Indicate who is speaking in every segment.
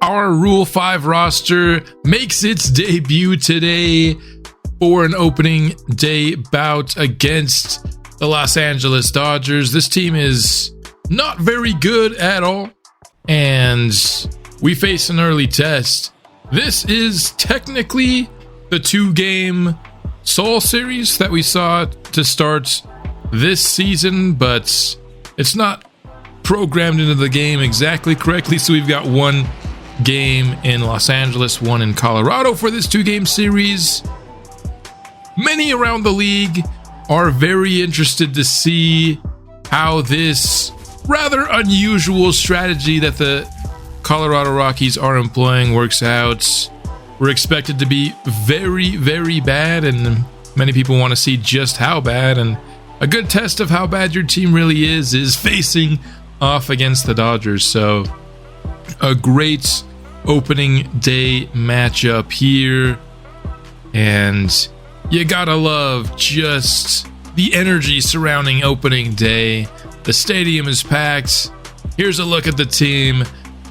Speaker 1: Our Rule 5 roster makes its debut today for an opening day bout against the Los Angeles Dodgers. This team is not very good at all, and we face an early test. This is technically the 2-game Seoul series that we saw to start this season, but it's not programmed into the game exactly correctly, so we've got one game in Los Angeles, one in Colorado for this 2-game series. Many around the league are very interested to see how this rather unusual strategy that the Colorado Rockies are employing works out. We're expected to be very, very bad, and many people want to see just how bad. And a good test of how bad your team really is facing off against the Dodgers. So a great opening day matchup here, and you gotta love just the energy surrounding opening day. The stadium is packed. Here's a look at the team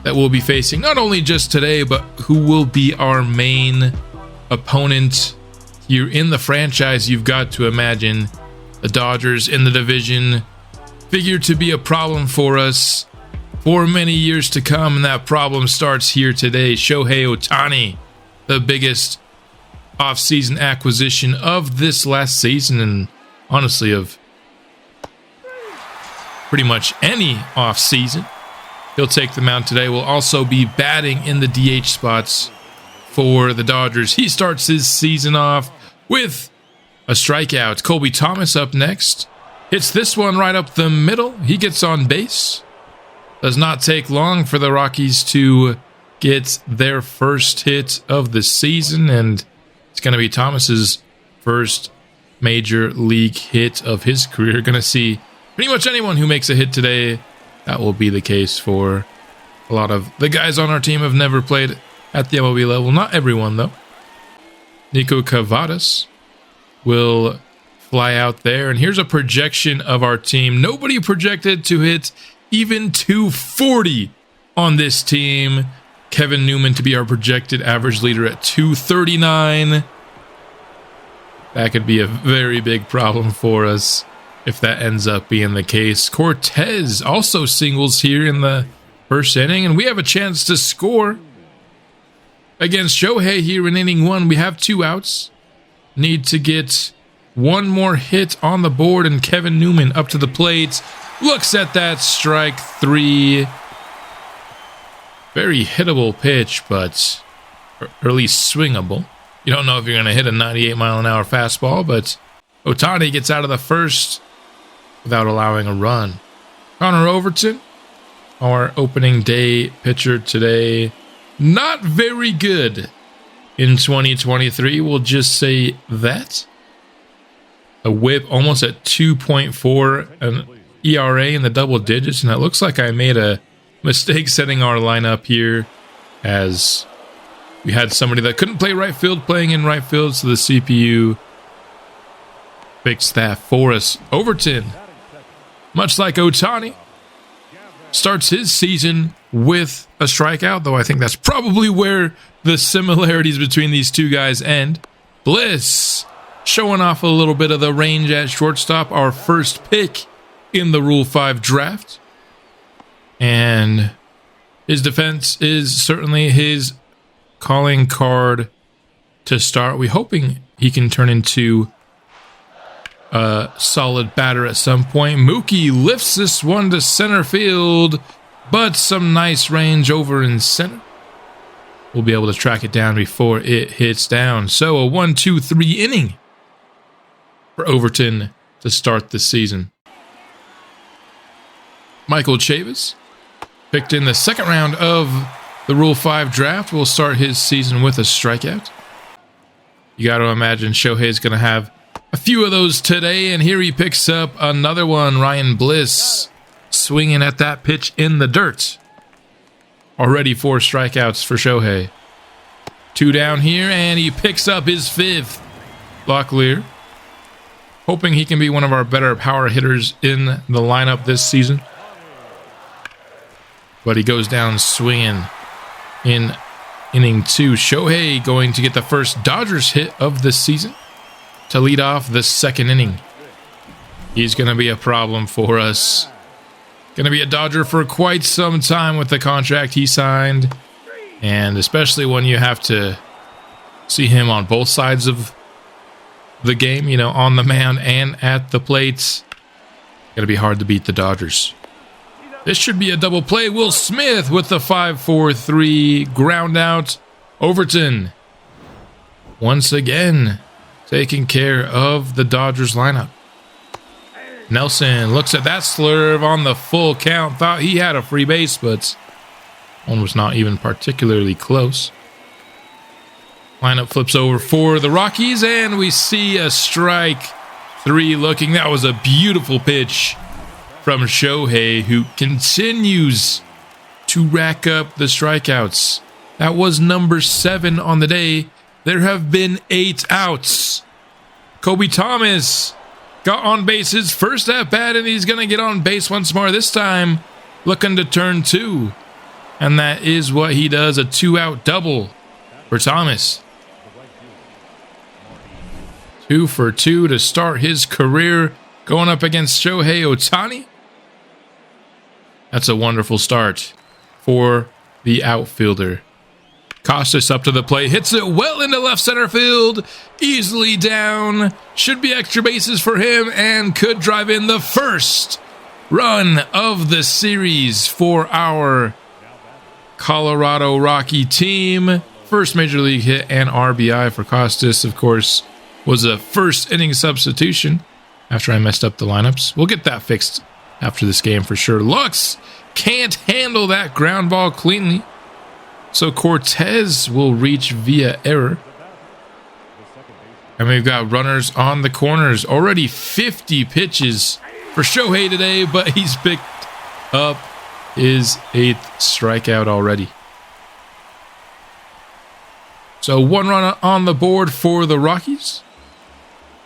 Speaker 1: that we'll be facing, not only just today, but who will be our main opponent here in the franchise. You've got to imagine the Dodgers in the division figure to be a problem for us for many years to come, and that problem starts here today. Shohei Ohtani, the biggest offseason acquisition of this last season, and honestly of pretty much any offseason. He'll take the mound today. Will also be batting in the DH spots for the Dodgers. He starts his season off with a strikeout. Colby Thomas up next. Hits this one right up the middle. He gets on base. Does not take long for the Rockies to get their first hit of the season, and it's going to be Thomas's first major league hit of his career. Going to see pretty much anyone who makes a hit today. That will be the case for a lot of the guys on our team have never played at the MLB level. Not everyone, though. Nico Cavadas will fly out there. And here's a projection of our team. Nobody projected to hit even 240 on this team. Kevin Newman to be our projected average leader at 239. That could be a very big problem for us if that ends up being the case. Cortez also singles here in the first inning, and we have a chance to score against Shohei here in inning 1. We have 2 outs. Need to get one more hit on the board, and Kevin Newman up to the plate. Looks at that, strike 3. Very hittable pitch, but or at least swingable. You don't know if you're going to hit a 98-mile-an-hour fastball, but Ohtani gets out of the first without allowing a run. Connor Overton, our opening day pitcher today, not very good in 2023. We'll just say that. A whip almost at 2.4, an ERA in the double digits, and it looks like I made a mistake setting our lineup here, as we had somebody that couldn't play right field playing in right field, so the CPU fixed that for us. Overton, much like Ohtani, starts his season with a strikeout, though I think that's probably where the similarities between these two guys end. Bliss showing off a little bit of the range at shortstop, our first pick in the Rule 5 draft. And his defense is certainly his calling card to start. We're hoping he can turn into a solid batter at some point. Mookie lifts this one to center field, but some nice range over in center. We'll be able to track it down before it hits down. So a 1-2-3 inning for Overton to start the season. Michael Chavis, picked in the second round of the Rule 5 draft, will start his season with a strikeout. You got to imagine Shohei's going to have a few of those today, and here he picks up another one. Ryan Bliss swinging at that pitch in the dirt. Already 4 strikeouts for Shohei. 2 down here, and he picks up his 5th. Locklear, hoping he can be one of our better power hitters in the lineup this season. But he goes down swinging in inning 2. Shohei going to get the first Dodgers hit of the season to lead off the second inning. He's going to be a problem for us. Going to be a Dodger for quite some time with the contract he signed. And especially when you have to see him on both sides of the game, you know, on the mound and at the plate. Going to be hard to beat the Dodgers. This should be a double play. Will Smith with the 5-4-3 ground out. Overton once again taking care of the Dodgers lineup. Nelson looks at that slurve on the full count. Thought he had a free base, but one was not even particularly close. Lineup flips over for the Rockies, and we see a strike 3 looking. That was a beautiful pitch from Shohei, who continues to rack up the strikeouts. That was number 7 on the day. There have been 8 outs. Kobe Thomas got on base his first at bat, and he's going to get on base once more. This time looking to turn 2. And that is what he does, a 2-out double for Thomas. 2 for 2 to start his career, going up against Shohei Ohtani. That's a wonderful start for the outfielder. Costas up to the plate, hits it well into left center field, easily down. Should be extra bases for him and could drive in the first run of the series for our Colorado Rocky team. First major league hit and RBI for Costas, of course, was a first inning substitution after I messed up the lineups. We'll get that fixed after this game for sure. Lux can't handle that ground ball cleanly, so Cortez will reach via error. And we've got runners on the corners. Already 50 pitches for Shohei today, but he's picked up his 8th strikeout already. So 1 run on the board for the Rockies.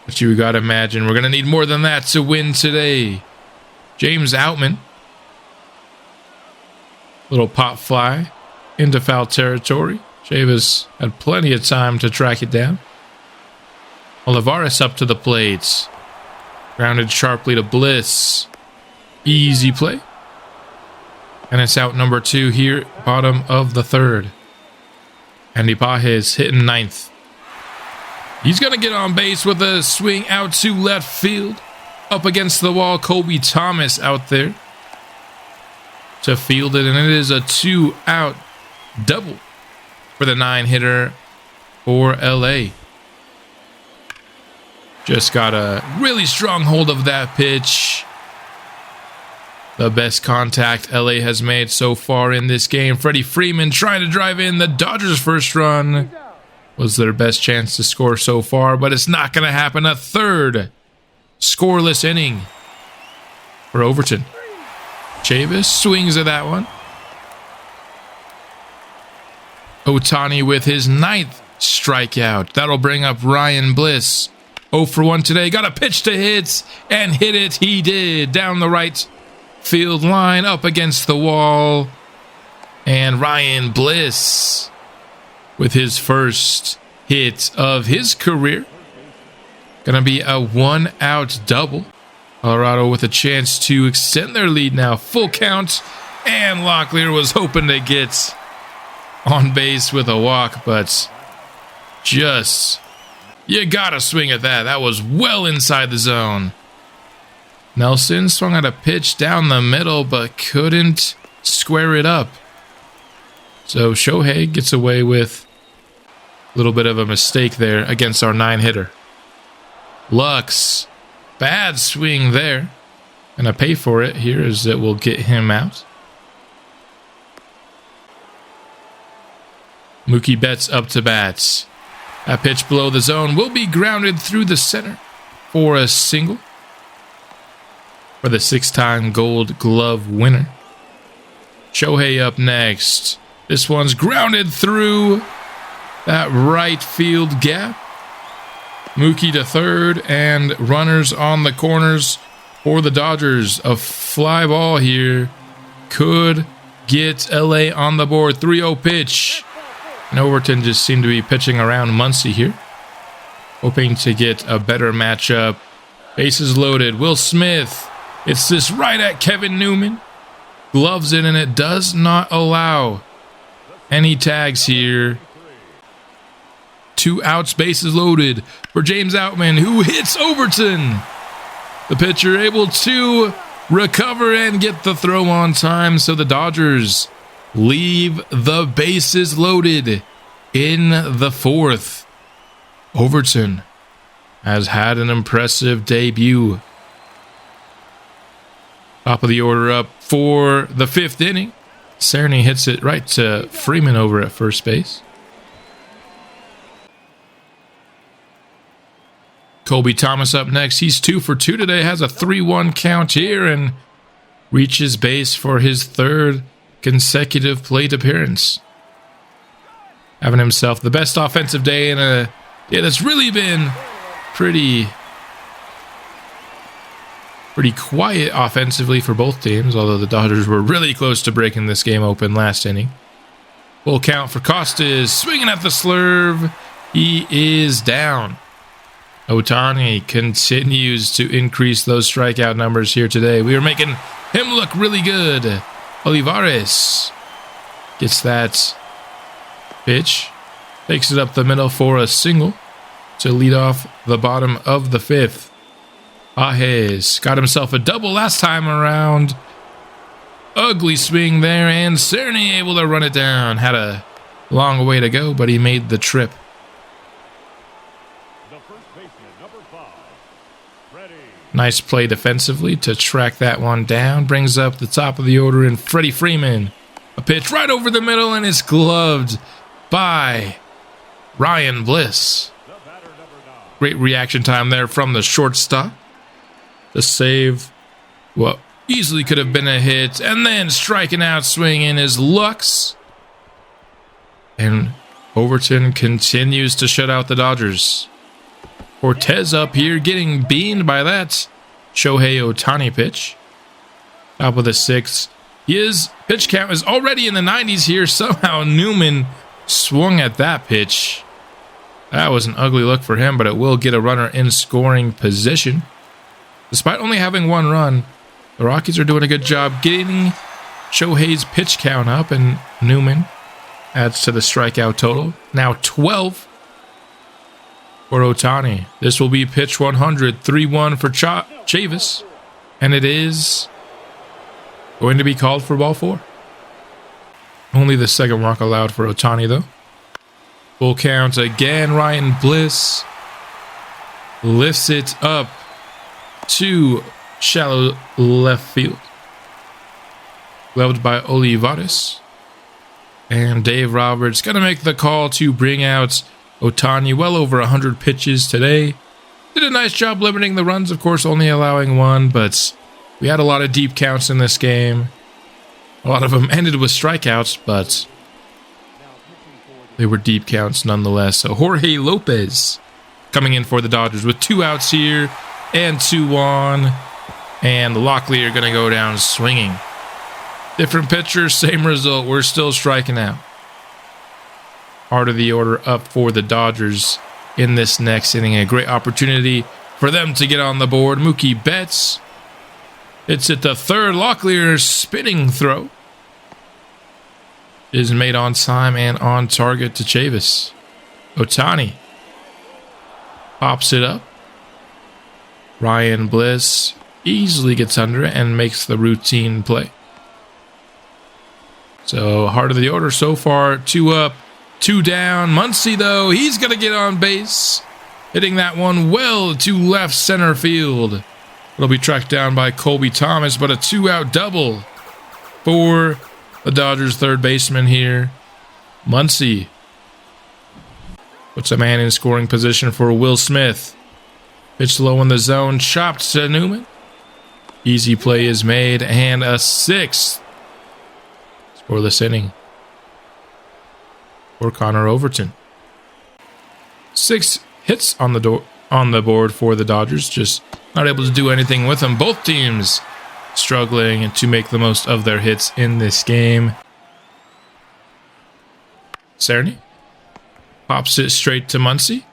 Speaker 1: But you got to imagine we're going to need more than that to win today. James Outman. Little pop fly into foul territory. Chavis had plenty of time to track it down. Olivares up to the plate. Grounded sharply to Bliss. Easy play. And it's out number 2 here, bottom of the 3rd. Andy Pages hitting 9th. He's going to get on base with a swing out to left field. Up against the wall, Kobe Thomas out there to field it. And it is a 2-out double for the 9-hitter for LA. Just got a really strong hold of that pitch. The best contact LA has made so far in this game. Freddie Freeman trying to drive in the Dodgers' first run. Was their best chance to score so far, but it's not going to happen. A 3rd scoreless inning for Overton. Chavis swings at that one. Ohtani with his 9th strikeout. That'll bring up Ryan Bliss. 0 for 1 today. Got a pitch to hit, and hit it he did. Down the right field line, up against the wall. And Ryan Bliss with his first hit of his career. Gonna be a 1-out double. Colorado with a chance to extend their lead now. Full count. And Locklear was hoping to get on base with a walk, but just, you gotta swing at that. That was well inside the zone. Nelson swung at a pitch down the middle, but couldn't square it up. So Shohei gets away with a little bit of a mistake there against our 9-hitter. Lux, bad swing there. Gonna pay for it here as it will get him out. Mookie Betts up to bat. That pitch below the zone will be grounded through the center for a single for the 6-time Gold Glove winner. Shohei up next. This one's grounded through that right field gap. Mookie to 3rd, and runners on the corners for the Dodgers. A fly ball here could get LA on the board. 3-0 pitch. And Overton just seemed to be pitching around Muncy here, hoping to get a better matchup. Bases loaded. Will Smith. It's this right at Kevin Newman. Gloves it, and it does not allow any tags here. 2 outs, bases loaded for James Outman, who hits Overton. The pitcher able to recover and get the throw on time, so the Dodgers leave the bases loaded in the 4th. Overton has had an impressive debut. Top of the order up for the 5th inning. Cerny hits it right to Freeman over at first base. Colby Thomas up next. He's 2 for 2 today. Has a 3-1 count here and reaches base for his 3rd consecutive plate appearance. Having himself the best offensive day in a day that's really been pretty quiet offensively for both teams, although the Dodgers were really close to breaking this game open last inning. Full count for Costas, swinging at the slurve. He is down. Ohtani continues to increase those strikeout numbers here today. We are making him look really good. Olivares gets that pitch, takes it up the middle for a single to lead off the bottom of the 5th. Pages got himself a double last time around. Ugly swing there, and Cerny able to run it down. Had a long way to go, but he made the trip. Nice play defensively to track that one down. Brings up the top of the order in Freddie Freeman. A pitch right over the middle, and it's gloved by Ryan Bliss. Great reaction time there from the shortstop. The save, well, easily could have been a hit. And then striking out, swinging is Lux. And Overton continues to shut out the Dodgers. Cortez up here getting beamed by that Shohei Ohtani pitch. Top of the 6th. His pitch count is already in the 90s here. Somehow Newman swung at that pitch. That was an ugly look for him, but it will get a runner in scoring position. Despite only having 1 run, the Rockies are doing a good job getting Shohei's pitch count up, and Newman adds to the strikeout total. Now 12 for Ohtani. This will be pitch 100, 3-1 for Chavis, and it is going to be called for ball 4. Only the 2nd walk allowed for Ohtani, though. Full count again. Ryan Bliss lifts it up to shallow left field. Gloved by Olivares. And Dave Roberts going to make the call to bring out Ohtani. Well over 100 pitches today. Did a nice job limiting the runs, of course, only allowing 1, but we had a lot of deep counts in this game. A lot of them ended with strikeouts, but they were deep counts nonetheless. So Jorge Lopez coming in for the Dodgers with 2 outs here and 2 on. And Locklear going to go down swinging. Different pitcher, same result. We're still striking out. Part of the order up for the Dodgers in this next inning. A great opportunity for them to get on the board. Mookie Betts hits it to 3rd. Locklear's spinning throw is made on time and on target to Chavis. Ohtani pops it up. Ryan Bliss easily gets under it and makes the routine play. So heart of the order so far, 2 up, 2 down. Muncy, though, he's going to get on base, hitting that one well to left center field. It'll be tracked down by Colby Thomas, but a 2-out double for the Dodgers' 3rd baseman here. Muncy puts a man in scoring position for Will Smith. Pitch low in the zone, chopped to Newman. Easy play is made, and a 6th scoreless inning for Connor Overton. 6 hits on the board for the Dodgers, just not able to do anything with them. Both teams struggling to make the most of their hits in this game. Cerny pops it straight to Muncy.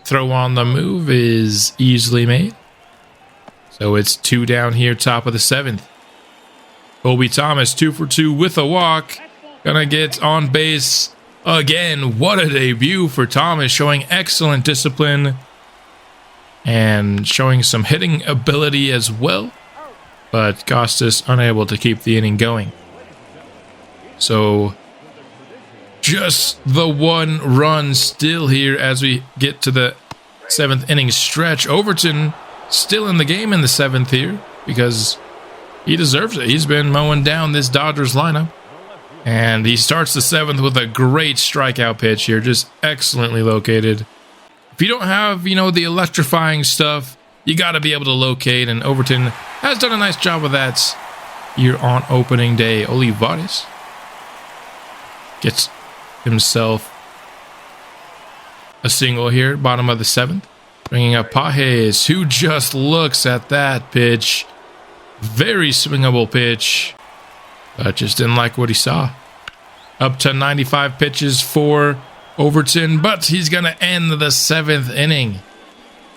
Speaker 1: Throw on the move is easily made. So it's 2 down here, top of the 7th. Colby Thomas 2 for 2 with a walk. Gonna get on base again. What a debut for Thomas, showing excellent discipline and showing some hitting ability as well. But Costas unable to keep the inning going. So just the 1 run still here as we get to the 7th inning stretch. Overton still in the game in the 7th here because he deserves it. He's been mowing down this Dodgers lineup. And he starts the 7th with a great strikeout pitch here, just excellently located. If you don't have, the electrifying stuff, you got to be able to locate, and Overton has done a nice job of that here on opening day. Olivares gets himself a single here, bottom of the 7th. Bringing up Pages, who just looks at that pitch. Very swingable pitch. But just didn't like what he saw. Up to 95 pitches for Overton, but he's going to end the 7th inning.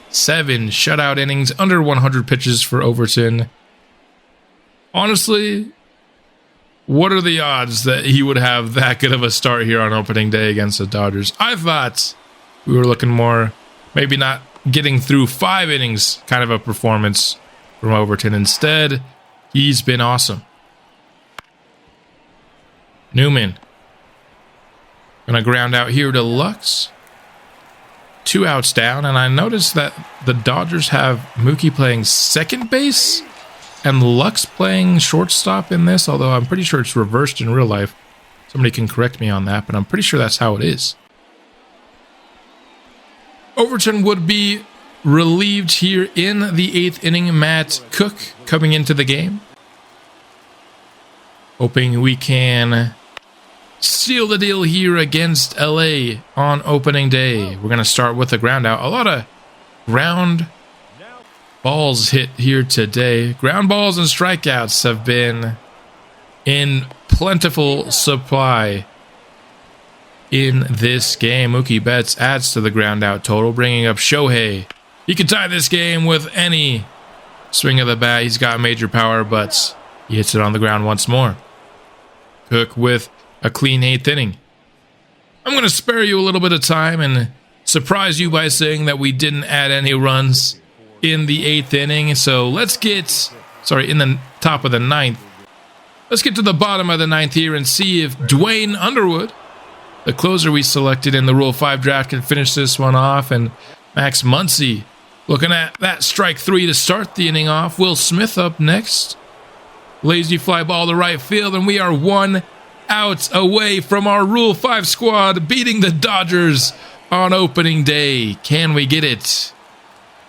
Speaker 1: 7 shutout innings, under 100 pitches for Overton. Honestly, what are the odds that he would have that good of a start here on opening day against the Dodgers? I thought we were looking more, maybe not getting through 5 innings kind of a performance from Overton. Instead, he's been awesome. Newman gonna ground out here to Lux. 2 outs down, and I noticed that the Dodgers have Mookie playing second base and Lux playing shortstop in this, although I'm pretty sure it's reversed in real life. Somebody can correct me on that, but I'm pretty sure that's how it is. Overton would be relieved here in the 8th inning. Matt Cook coming into the game, hoping we can seal the deal here against LA on opening day. We're going to start with a ground out. A lot of ground balls hit here today. Ground balls and strikeouts have been in plentiful supply in this game. Mookie Betts adds to the ground out total, bringing up Shohei. He can tie this game with any swing of the bat. He's got major power, but he hits it on the ground once more. Cook with a clean 8th inning. I'm going to spare you a little bit of time and surprise you by saying that we didn't add any runs in the 8th inning. So let's get, in the top of the 9th. Let's get to the bottom of the 9th here and see if Dwayne Underwood, the closer we selected in the Rule 5 draft, can finish this one off. And Max Muncy looking at that strike 3 to start the inning off. Will Smith up next. Lazy fly ball to right field, and we are 1 out away from our Rule 5 squad beating the Dodgers on opening day. Can we get it?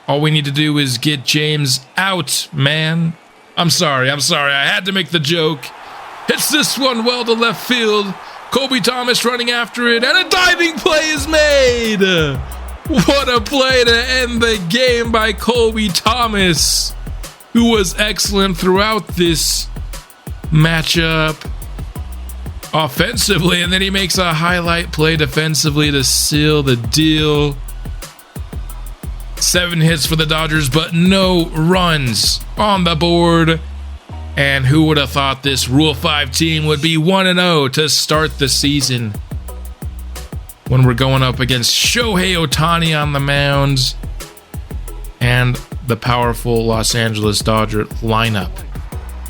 Speaker 1: All we need to do is get James out, man. I'm sorry. I had to make the joke. Hits this one well to left field. Colby Thomas running after it, and a diving play is made. What a play to end the game by Colby Thomas, who was excellent throughout this matchup offensively, and then he makes a highlight play defensively to seal the deal. 7 hits for the Dodgers, but no runs on the board. And who would have thought this Rule 5 team would be 1-0 to start the season when we're going up against Shohei Ohtani on the mound and the powerful Los Angeles Dodger lineup.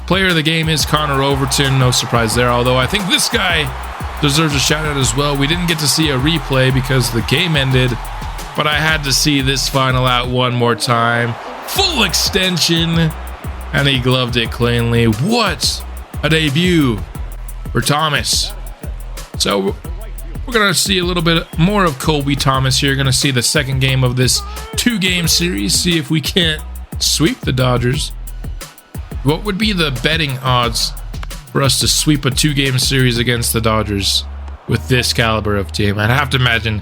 Speaker 1: Player of the game is Connor Overton. No surprise there, although I think this guy deserves a shout out as well. We didn't get to see a replay because the game ended, but I had to see this final out one more time. Full extension, and he gloved it cleanly. What a debut for Thomas. So we're going to see a little bit more of Colby Thomas here. Going to see the second game of this 2-game series, see if we can't sweep the Dodgers. What would be the betting odds for us to sweep a 2-game series against the Dodgers with this caliber of team? I'd have to imagine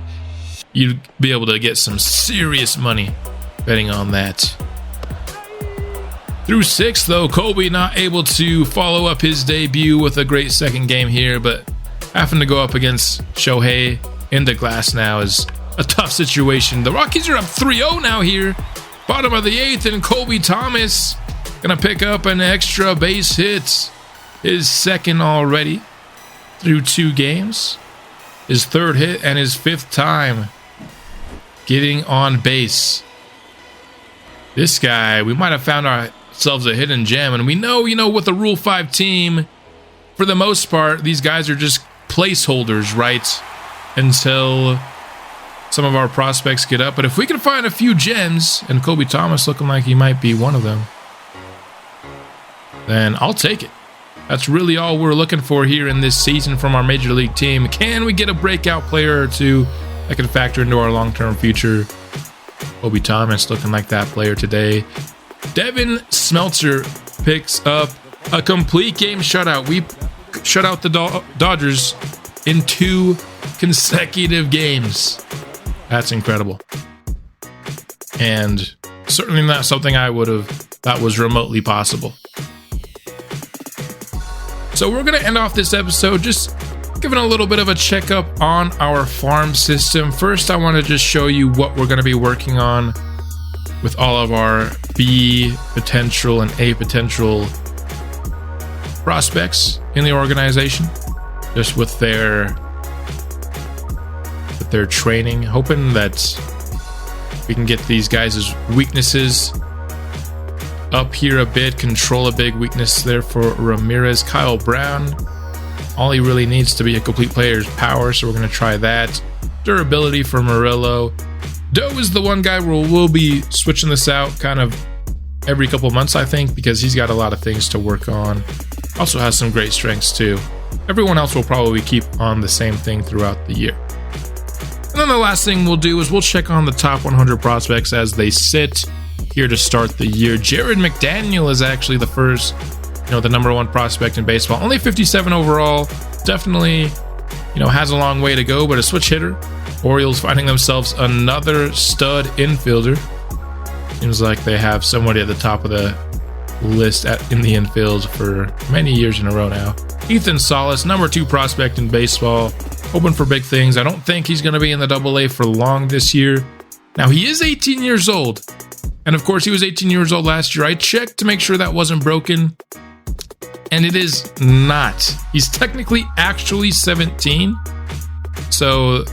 Speaker 1: you'd be able to get some serious money betting on that. Through 6, though, Kobe not able to follow up his debut with a great second game here, but having to go up against Shohei in the glass now is a tough situation. The Rockies are up 3-0 now here. Bottom of the 8th, and Kobe Thomas gonna pick up an extra base hit. His second already through 2 games. His 3rd hit and his 5th time getting on base. This guy, we might have found ourselves a hidden gem, and we know, with the Rule 5 team, for the most part, these guys are just placeholders, right? Until some of our prospects get up. But if we can find a few gems, and Kobe Thomas looking like he might be one of them, then I'll take it. That's really all we're looking for here in this season from our Major League team. Can we get a breakout player or two that can factor into our long-term future? Kobe Thomas looking like that player today. Devin Smeltzer picks up a complete game shutout. We shut out the Dodgers in 2 consecutive games. That's incredible. And certainly not something I would have thought was remotely possible. So we're going to end off this episode just giving a little bit of a checkup on our farm system. First, I want to just show you what we're going to be working on with all of our B potential and A potential prospects in the organization, just with their training, hoping that we can get these guys' weaknesses up here a bit, control a big weakness there for Ramirez. Kyle Brown, all he really needs to be a complete player is power, so we're going to try that. Durability for Murillo. Doe is the one guy where we'll be switching this out kind of every couple months, I think, because he's got a lot of things to work on. Also has some great strengths too. Everyone else will probably keep on the same thing throughout the year. And then the last thing we'll do is we'll check on the top 100 prospects as they sit here to start the year. Jared McDaniel is actually the first, the number 1 prospect in baseball. Only 57 overall. Definitely, has a long way to go, but a switch hitter. Orioles finding themselves another stud infielder. Seems like they have somebody at the top of the list in the infield for many years in a row now. Ethan Salas, number 2 prospect in baseball, hoping for big things. I don't think he's going to be in the AA for long this year. Now, he is 18 years old, and of course, he was 18 years old last year. I checked to make sure that wasn't broken, and it is not. He's technically actually 17, so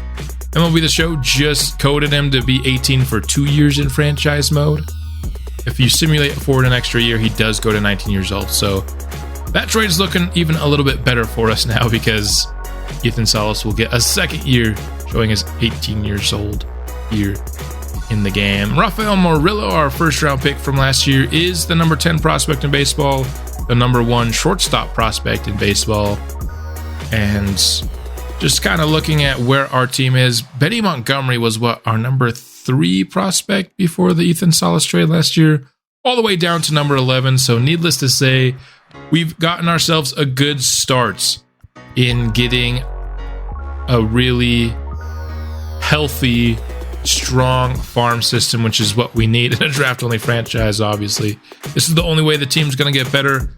Speaker 1: MLB The Show just coded him to be 18 for 2 years in franchise mode. If you simulate forward an extra year, he does go to 19 years old. So that trade is looking even a little bit better for us now because Ethan Salas will get a second year, showing us 18 years old here in the game. Rafael Murillo, our first round pick from last year, is the number 10 prospect in baseball, the number 1 shortstop prospect in baseball. And just kind of looking at where our team is, Betty Montgomery was our number 3 prospect before the Ethan Salas trade last year, all the way down to number 11. So needless to say, we've gotten ourselves a good start in getting a really healthy, strong farm system, which is what we need in a draft-only franchise, obviously. This is the only way the team's going to get better.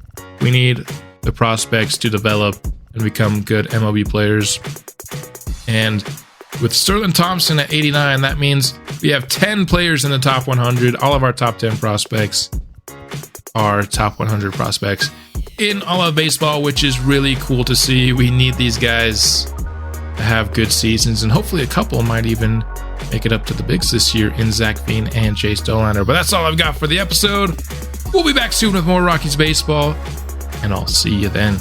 Speaker 1: We need the prospects to develop and become good MLB players. And with Sterling Thompson at 89, that means we have 10 players in the top 100. All of our top 10 prospects are top 100 prospects in all of baseball, which is really cool to see. We need these guys to have good seasons, and hopefully a couple might even make it up to the bigs this year in Zach Veen and Chase Dollander. But that's all I've got for the episode. We'll be back soon with more Rockies baseball, and I'll see you then.